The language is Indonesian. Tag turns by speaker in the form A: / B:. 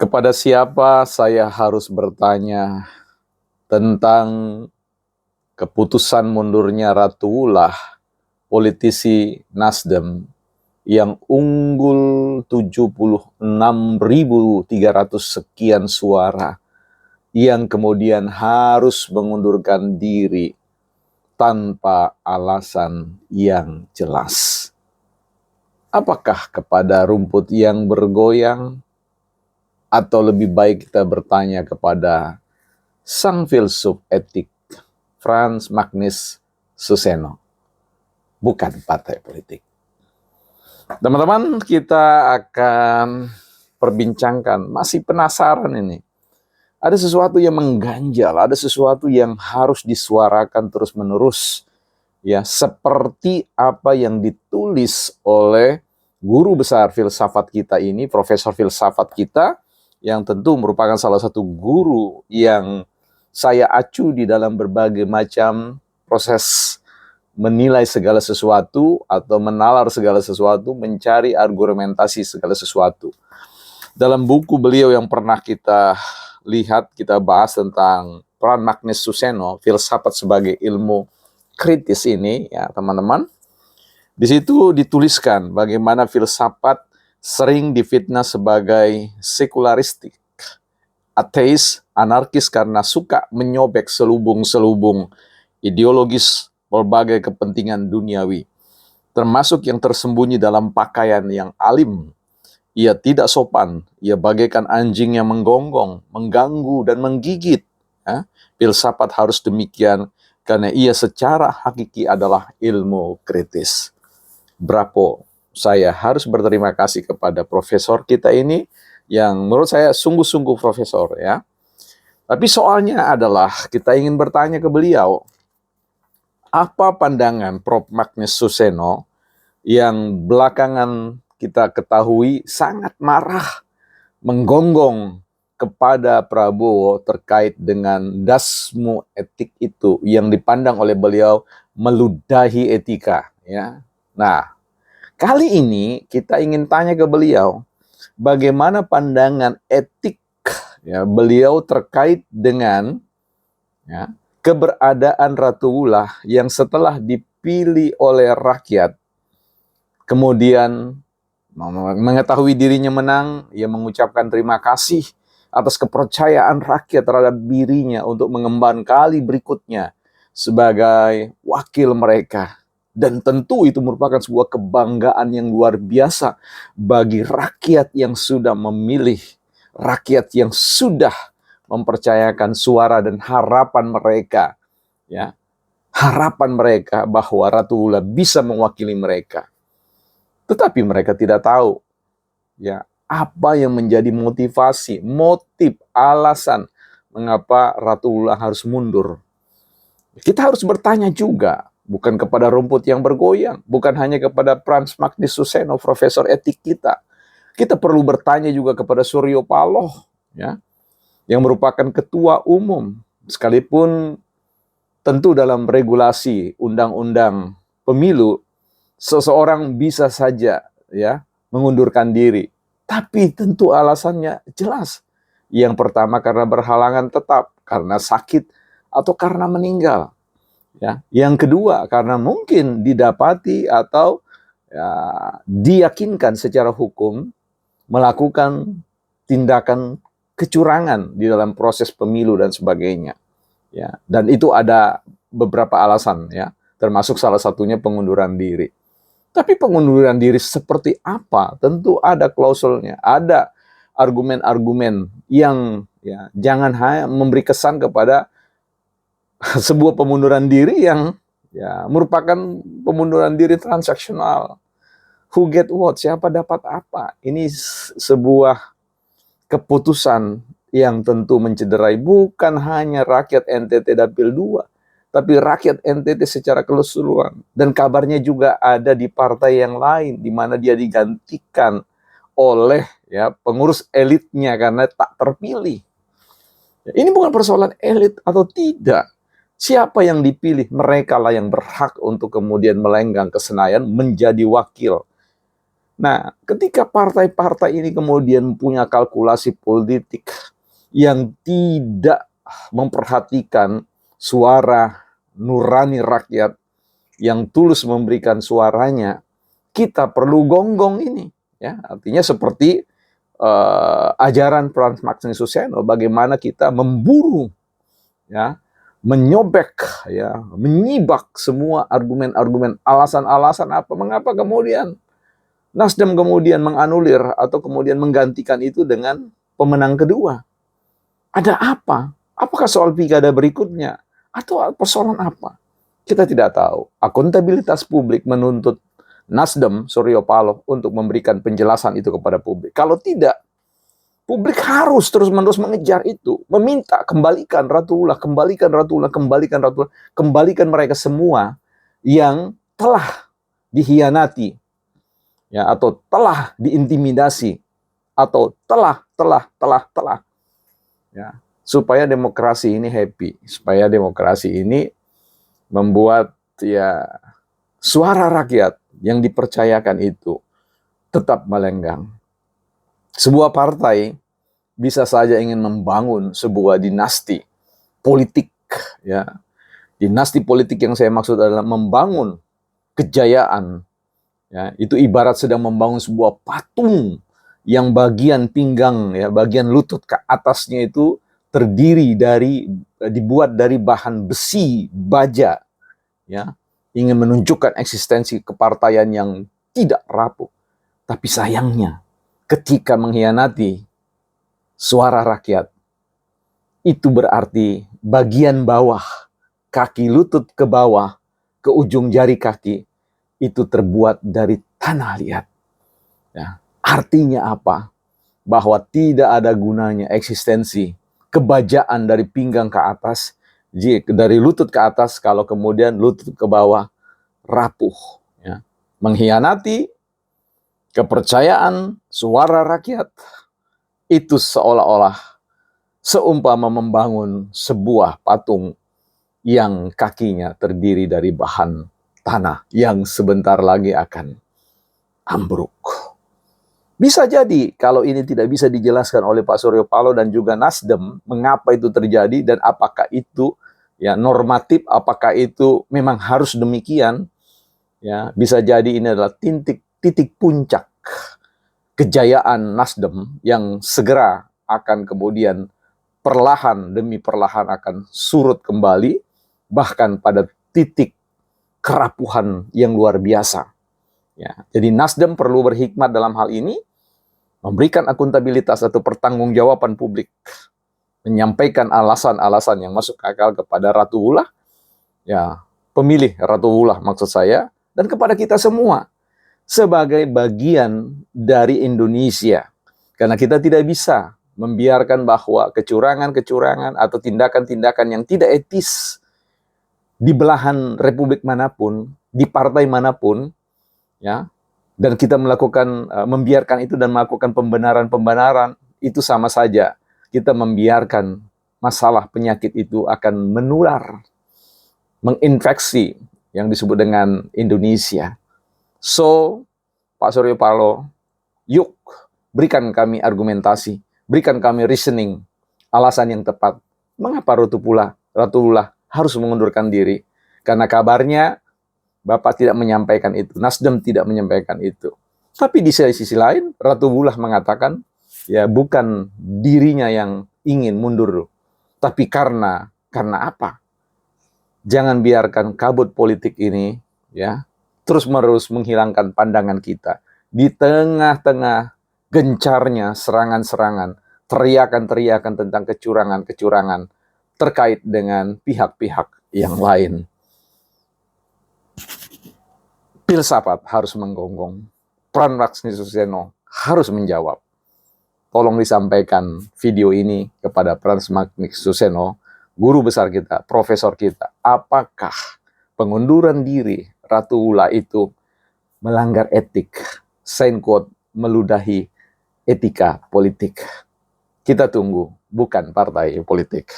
A: Kepada siapa saya harus bertanya tentang keputusan mundurnya Ratuullah, politisi Nasdem yang unggul 76.300 sekian suara, yang kemudian harus mengundurkan diri tanpa alasan yang jelas? Apakah kepada rumput yang bergoyang, atau lebih baik kita bertanya kepada sang filsuf etik Frans Magnus Suseno, bukan partai politik? Teman-teman, kita akan perbincangkan, masih penasaran ini. Ada sesuatu yang mengganjal, ada sesuatu yang harus disuarakan terus-menerus, ya, seperti apa yang ditulis oleh guru besar filsafat kita ini, profesor filsafat kita, yang tentu merupakan salah satu guru yang saya acu di dalam berbagai macam proses menilai segala sesuatu atau menalar segala sesuatu, mencari argumentasi segala sesuatu. Dalam buku beliau yang pernah kita lihat, kita bahas tentang Frans Magnus Suseno, filsafat sebagai ilmu kritis ini, ya teman-teman, di situ dituliskan bagaimana filsafat sering difitnah sebagai sekularistik, ateis, anarkis karena suka menyobek selubung-selubung ideologis berbagai kepentingan duniawi, termasuk yang tersembunyi dalam pakaian yang alim. Ia tidak sopan, ia bagaikan anjing yang menggonggong, mengganggu dan menggigit. Ya, filsafat harus demikian karena ia secara hakiki adalah ilmu kritis. Bravo, saya harus berterima kasih kepada profesor kita ini yang menurut saya sungguh-sungguh profesor, ya. Tapi soalnya adalah kita ingin bertanya ke beliau, apa pandangan Prof. Magnus Suseno yang belakangan kita ketahui sangat marah, menggonggong kepada Prabowo terkait dengan dasmu etik itu yang dipandang oleh beliau meludahi etika, ya. Nah, kali ini kita ingin tanya ke beliau, bagaimana pandangan etik, ya, beliau terkait dengan, ya, keberadaan Ratuullah yang setelah dipilih oleh rakyat, kemudian mengetahui dirinya menang, ia mengucapkan terima kasih atas kepercayaan rakyat terhadap dirinya untuk mengemban kali berikutnya sebagai wakil mereka. Dan tentu itu merupakan sebuah kebanggaan yang luar biasa bagi rakyat yang sudah memilih, rakyat yang sudah mempercayakan suara dan harapan mereka, ya, harapan mereka bahwa Ratuullah bisa mewakili mereka. Tetapi mereka tidak tahu, ya, apa yang menjadi motivasi, motif, alasan mengapa Ratuullah harus mundur. Kita harus bertanya juga, bukan kepada rumput yang bergoyang, bukan hanya kepada Frans Magnus Suseno, profesor etik kita. Kita perlu bertanya juga kepada Suryo Paloh, ya, yang merupakan ketua umum, sekalipun tentu dalam regulasi undang-undang pemilu, seseorang bisa saja, ya, mengundurkan diri. Tapi tentu alasannya jelas. Yang pertama karena berhalangan tetap, karena sakit, atau karena meninggal. Ya. Yang kedua karena mungkin didapati atau, ya, diyakinkan secara hukum melakukan tindakan kecurangan di dalam proses pemilu dan sebagainya. Ya. Dan itu ada beberapa alasan, ya, termasuk salah satunya pengunduran diri. Tapi pengunduran diri seperti apa? Tentu ada klausulnya, ada argumen-argumen yang, ya, jangan hanya memberi kesan kepada sebuah pengunduran diri yang, ya, merupakan pengunduran diri transaksional. Who get what? Siapa dapat apa? Ini sebuah keputusan yang tentu mencederai bukan hanya rakyat NTT Dapil 2, tapi rakyat NTT secara keseluruhan. Dan kabarnya juga ada di partai yang lain, di mana dia digantikan oleh, ya, pengurus elitnya karena tak terpilih. Ini bukan persoalan elit atau tidak. Siapa yang dipilih, mereka lah yang berhak untuk kemudian melenggang ke Senayan menjadi wakil. Nah, ketika partai-partai ini kemudian punya kalkulasi politik yang tidak memperhatikan suara nurani rakyat yang tulus memberikan suaranya, kita perlu gonggong ini. Ya, artinya seperti ajaran Frans Maximus Suseno, bagaimana kita memburu, ya, menyobek, ya, menyibak semua argumen-argumen, alasan-alasan mengapa kemudian Nasdem kemudian menganulir atau kemudian menggantikan itu dengan pemenang kedua. Ada apa? Apakah soal pilkada berikutnya? Atau persoalan apa? Kita tidak tahu. Akuntabilitas publik menuntut Nasdem, Surya Paloh, untuk memberikan penjelasan itu kepada publik. Kalau tidak, publik harus terus-menerus mengejar itu. Meminta, kembalikan Ratu Ullah, kembalikan Ratu Ullah, kembalikan Ratu Ullah, kembalikan mereka semua yang telah dihianati, ya, atau telah diintimidasi, atau telah, ya, supaya demokrasi ini happy, supaya demokrasi ini membuat, ya, suara rakyat yang dipercayakan itu tetap melenggang. Sebuah partai bisa saja ingin membangun sebuah dinasti politik, ya. Dinasti politik yang saya maksud adalah membangun kejayaan. Ya, itu ibarat sedang membangun sebuah patung yang bagian pinggang, ya, bagian lutut ke atasnya itu dibuat dari bahan besi baja, ya, ingin menunjukkan eksistensi kepartaian yang tidak rapuh. Tapi sayangnya, ketika mengkhianati suara rakyat, itu berarti bagian bawah, kaki lutut ke bawah, ke ujung jari kaki, itu terbuat dari tanah liat. Ya, artinya apa? Bahwa tidak ada gunanya eksistensi kebajaan dari pinggang ke atas, dari lutut ke atas, kalau kemudian lutut ke bawah rapuh. Ya. Mengkhianati kepercayaan suara rakyat, itu seolah-olah seumpama membangun sebuah patung yang kakinya terdiri dari bahan tanah yang sebentar lagi akan ambruk. Bisa jadi kalau ini tidak bisa dijelaskan oleh Pak Surya Paloh dan juga Nasdem, mengapa itu terjadi dan apakah itu, ya, normatif, apakah itu memang harus demikian, ya, bisa jadi ini adalah titik puncak kejayaan Nasdem yang segera akan kemudian perlahan demi perlahan akan surut kembali, bahkan pada titik kerapuhan yang luar biasa. Ya, jadi Nasdem perlu berhikmat dalam hal ini, memberikan akuntabilitas atau pertanggungjawaban publik, menyampaikan alasan-alasan yang masuk akal kepada Ratu Ullah, ya, pemilih Ratu Ullah maksud saya, dan kepada kita semua sebagai bagian dari Indonesia. Karena kita tidak bisa membiarkan bahwa kecurangan-kecurangan atau tindakan-tindakan yang tidak etis di belahan republik manapun, di partai manapun, ya, dan kita membiarkan itu dan melakukan pembenaran-pembenaran, itu sama saja kita membiarkan masalah penyakit itu akan menular, menginfeksi yang disebut dengan Indonesia. So, Pak Surya Paloh, yuk berikan kami argumentasi, berikan kami reasoning, alasan yang tepat. Mengapa Ratu Ullah harus mengundurkan diri? Karena kabarnya Bapak tidak menyampaikan itu, Nasdem tidak menyampaikan itu. Tapi di sisi lain, Ratu Ullah mengatakan, ya, bukan dirinya yang ingin mundur, tapi karena apa? Jangan biarkan kabut politik ini, ya, terus-menerus menghilangkan pandangan kita di tengah-tengah gencarnya serangan-serangan, teriakan-teriakan tentang kecurangan-kecurangan terkait dengan pihak-pihak yang lain. Filsafat harus menggonggong. Frans Maximus Suseno harus menjawab. Tolong disampaikan video ini kepada Frans Maximus Suseno, guru besar kita, profesor kita. Apakah pengunduran diri Ratu Ullah itu melanggar etik, sign quote, meludahi etika politik? Kita tunggu, bukan partai politik.